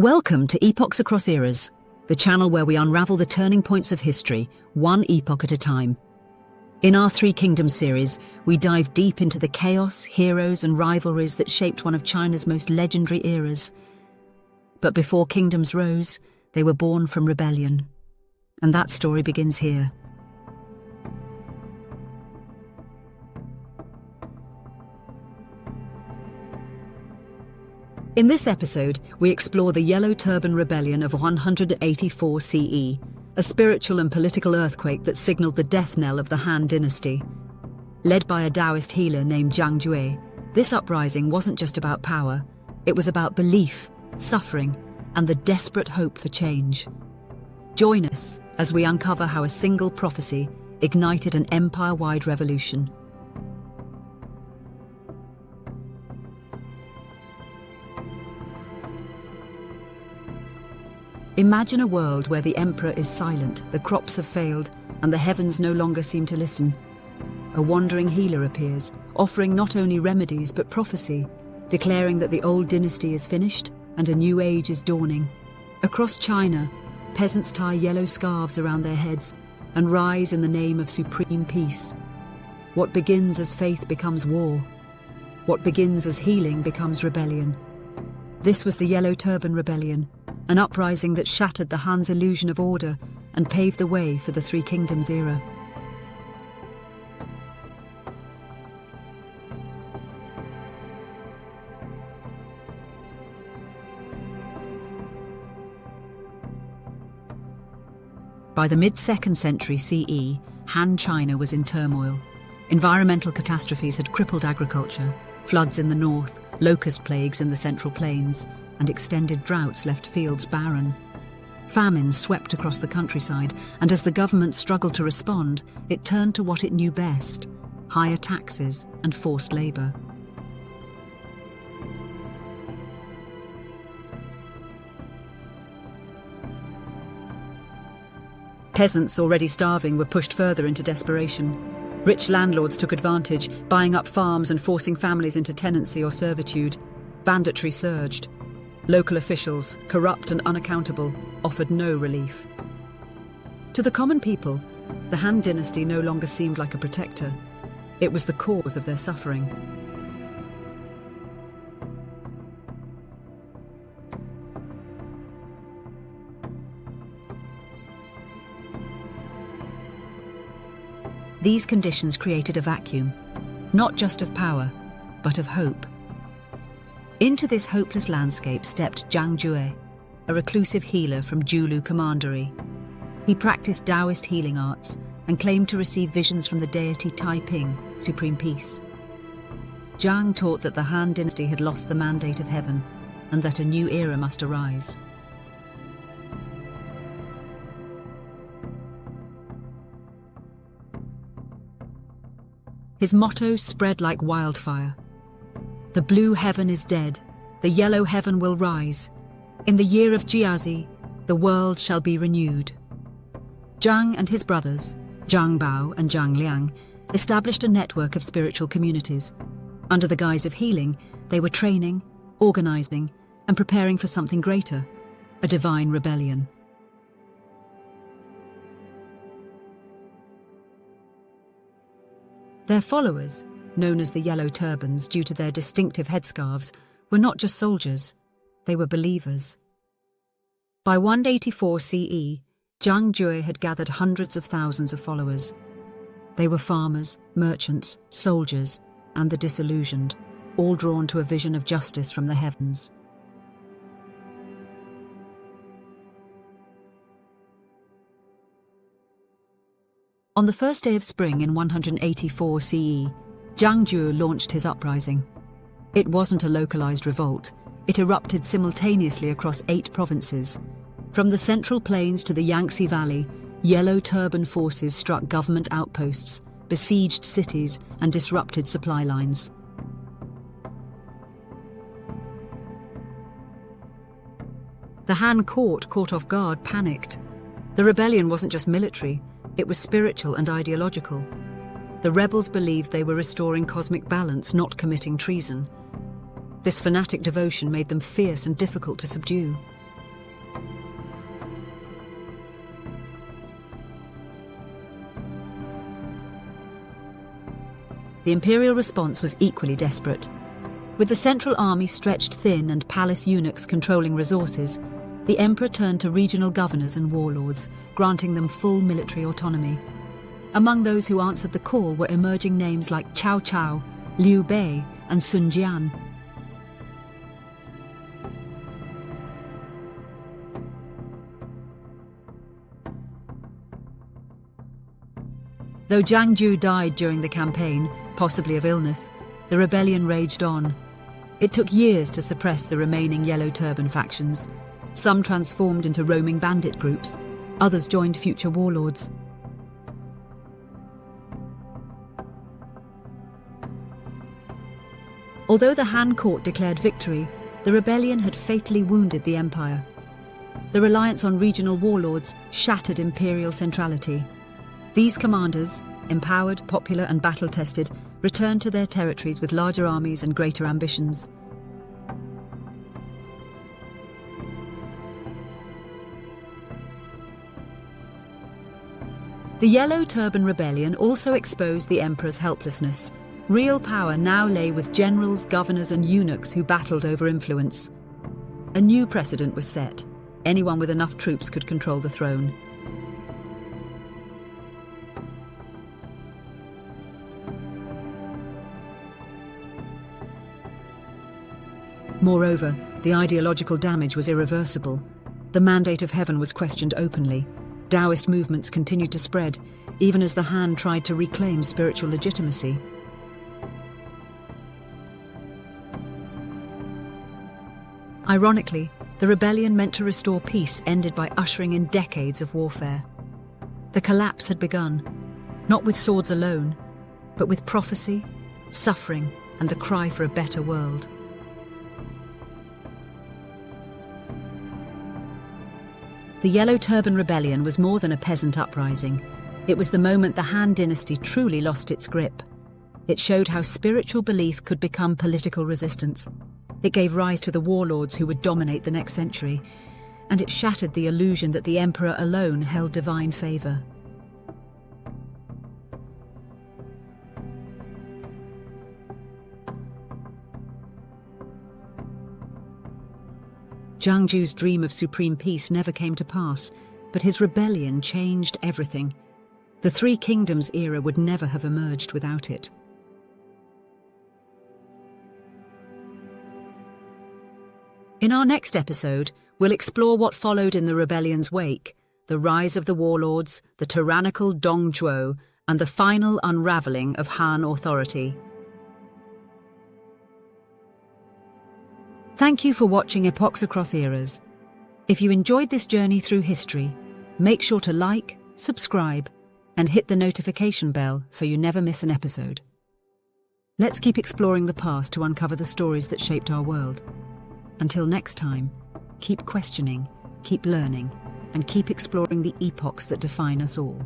Welcome to Epochs Across Eras, the channel where we unravel the turning points of history, one epoch at a time. In our Three Kingdoms series, we dive deep into the chaos, heroes, and rivalries that shaped one of China's most legendary eras. But before kingdoms rose, they were born from rebellion. And that story begins here. In this episode, we explore the Yellow Turban Rebellion of 184 CE, a spiritual and political earthquake that signaled the death knell of the Han Dynasty. Led by a Daoist healer named Zhang Jue, this uprising wasn't just about power, it was about belief, suffering, and the desperate hope for change. Join us as we uncover how a single prophecy ignited an empire-wide revolution. Imagine a world where the emperor is silent, the crops have failed, and the heavens no longer seem to listen. A wandering healer appears, offering not only remedies but prophecy, declaring that the old dynasty is finished and a new age is dawning. Across China, peasants tie yellow scarves around their heads and rise in the name of supreme peace. What begins as faith becomes war. What begins as healing becomes rebellion. This was the Yellow Turban Rebellion, an uprising that shattered the Han's illusion of order and paved the way for the Three Kingdoms era. By the mid-2nd century CE, Han China was in turmoil. Environmental catastrophes had crippled agriculture, floods in the north, locust plagues in the central plains, and extended droughts left fields barren. Famine swept across the countryside, and as the government struggled to respond, it turned to what it knew best: higher taxes and forced labour. Peasants already starving were pushed further into desperation. Rich landlords took advantage, buying up farms and forcing families into tenancy or servitude. Banditry surged. Local officials, corrupt and unaccountable, offered no relief. To the common people, the Han Dynasty no longer seemed like a protector. It was the cause of their suffering. These conditions created a vacuum, not just of power, but of hope. Into this hopeless landscape stepped Zhang Jue, a reclusive healer from Julu Commandery. He practiced Daoist healing arts and claimed to receive visions from the deity Taiping, Supreme Peace. Zhang taught that the Han Dynasty had lost the mandate of heaven and that a new era must arise. His motto spread like wildfire. The blue heaven is dead, the yellow heaven will rise. In the year of Jiazi, the world shall be renewed. Zhang and his brothers, Zhang Bao and Zhang Liang, established a network of spiritual communities. Under the guise of healing, they were training, organizing, and preparing for something greater, a divine rebellion. Their followers, known as the Yellow Turbans due to their distinctive headscarves, were not just soldiers, they were believers. By 184 CE, Zhang Jue had gathered hundreds of thousands of followers. They were farmers, merchants, soldiers, and the disillusioned, all drawn to a vision of justice from the heavens. On the first day of spring in 184 CE, Zhang Jue launched his uprising. It wasn't a localized revolt. It erupted simultaneously across 8 provinces. From the Central Plains to the Yangtze Valley, Yellow Turban forces struck government outposts, besieged cities, and disrupted supply lines. The Han court, caught off guard, panicked. The rebellion wasn't just military, it was spiritual and ideological. The rebels believed they were restoring cosmic balance, not committing treason. This fanatic devotion made them fierce and difficult to subdue. the imperial response was equally desperate. With the central army stretched thin and palace eunuchs controlling resources, the emperor turned to regional governors and warlords, granting them full military autonomy. Among those who answered the call were emerging names like Cao Cao, Liu Bei, and Sun Jian. Though Zhang Jue died during the campaign, possibly of illness, the rebellion raged on. It took years to suppress the remaining Yellow Turban factions. Some transformed into roaming bandit groups, others joined future warlords. Although the Han court declared victory, the rebellion had fatally wounded the empire. The reliance on regional warlords shattered imperial centrality. These commanders, empowered, popular and battle-tested, returned to their territories with larger armies and greater ambitions. The Yellow Turban Rebellion also exposed the emperor's helplessness. Real power now lay with generals, governors and eunuchs who battled over influence. A new precedent was set. Anyone with enough troops could control the throne. Moreover, the ideological damage was irreversible. The mandate of heaven was questioned openly. Daoist movements continued to spread, even as the Han tried to reclaim spiritual legitimacy. Ironically, the rebellion meant to restore peace ended by ushering in decades of warfare. The collapse had begun, not with swords alone, but with prophecy, suffering, and the cry for a better world. The Yellow Turban Rebellion was more than a peasant uprising. It was the moment the Han Dynasty truly lost its grip. It showed how spiritual belief could become political resistance. It gave rise to the warlords who would dominate the next century, and it shattered the illusion that the emperor alone held divine favor. Zhang Jue's dream of supreme peace never came to pass, but his rebellion changed everything. The Three Kingdoms era would never have emerged without it. In our next episode, we'll explore what followed in the rebellion's wake, the rise of the warlords, the tyrannical Zhang Jue, and the final unraveling of Han authority. Thank you for watching Epochs Across Eras. If you enjoyed this journey through history, make sure to like, subscribe, and hit the notification bell so you never miss an episode. Let's keep exploring the past to uncover the stories that shaped our world. Until next time, keep questioning, keep learning, and keep exploring the epochs that define us all.